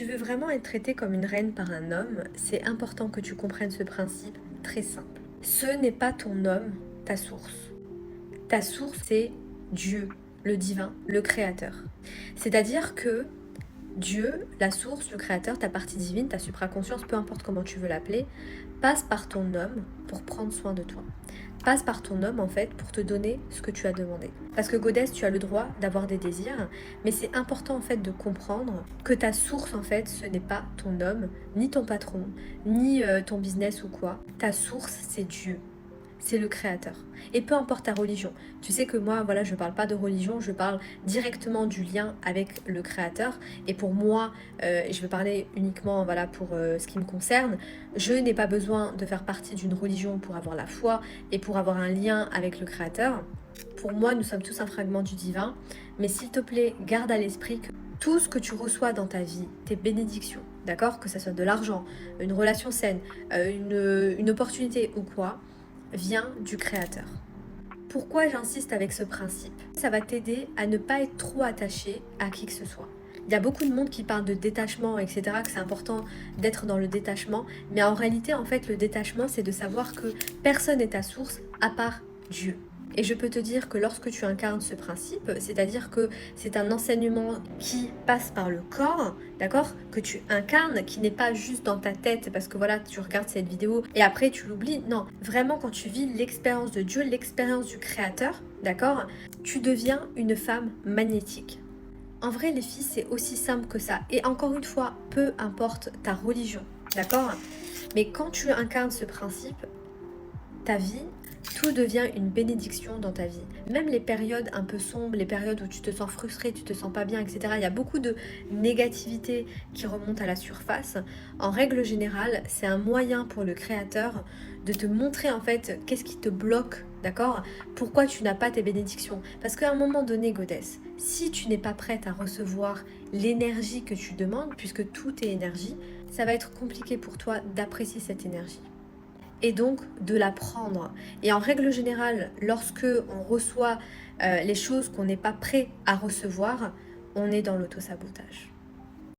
tu veux vraiment être traitée comme une reine par un homme, c'est important que tu comprennes ce principe très simple. Ce n'est pas ton homme, ta source. Ta source, c'est Dieu, le divin, le créateur. C'est-à-dire que Dieu, la source, le créateur, ta partie divine, ta supraconscience, peu importe comment tu veux l'appeler, passe par ton homme pour prendre soin de toi. Passe par ton homme en fait pour te donner ce que tu as demandé. Parce que Goddess, tu as le droit d'avoir des désirs, mais c'est important en fait de comprendre que ta source en fait, ce n'est pas ton homme, ni ton patron, ni ton business ou quoi. Ta source, c'est Dieu. C'est le créateur. Et peu importe ta religion. Tu sais que moi, voilà, je ne parle pas de religion, je parle directement du lien avec le créateur. Et pour moi, je vais parler uniquement voilà, pour ce qui me concerne, je n'ai pas besoin de faire partie d'une religion pour avoir la foi et pour avoir un lien avec le créateur. Pour moi, nous sommes tous un fragment du divin. Mais s'il te plaît, garde à l'esprit que tout ce que tu reçois dans ta vie, tes bénédictions, d'accord, que ce soit de l'argent, une relation saine, une opportunité ou quoi, vient du créateur. Pourquoi j'insiste avec ce principe? Ça va t'aider à ne pas être trop attaché à qui que ce soit. Il y a beaucoup de monde qui parle de détachement, etc., que c'est important d'être dans le détachement, mais en réalité, en fait, le détachement, c'est de savoir que personne n'est ta source à part Dieu. Et je peux te dire que lorsque tu incarnes ce principe, c'est-à-dire que c'est un enseignement qui passe par le corps, d'accord, que tu incarnes, qui n'est pas juste dans ta tête, parce que voilà, tu regardes cette vidéo et après tu l'oublies. Non, vraiment quand tu vis l'expérience de Dieu, l'expérience du Créateur, d'accord, tu deviens une femme magnétique. En vrai, les filles, c'est aussi simple que ça. Et encore une fois, peu importe ta religion, d'accord, mais quand tu incarnes ce principe, ta vie, tout devient une bénédiction dans ta vie. Même les périodes un peu sombres, les périodes où tu te sens frustré, tu te sens pas bien, etc. Il y a beaucoup de négativité qui remonte à la surface. En règle générale, c'est un moyen pour le créateur de te montrer en fait qu'est-ce qui te bloque, d'accord? Pourquoi tu n'as pas tes bénédictions? Parce qu'à un moment donné, Goddess, si tu n'es pas prête à recevoir l'énergie que tu demandes, puisque tout est énergie, ça va être compliqué pour toi d'apprécier cette énergie et donc de la prendre. Et en règle générale, lorsque on reçoit les choses qu'on n'est pas prêt à recevoir, on est dans l'autosabotage.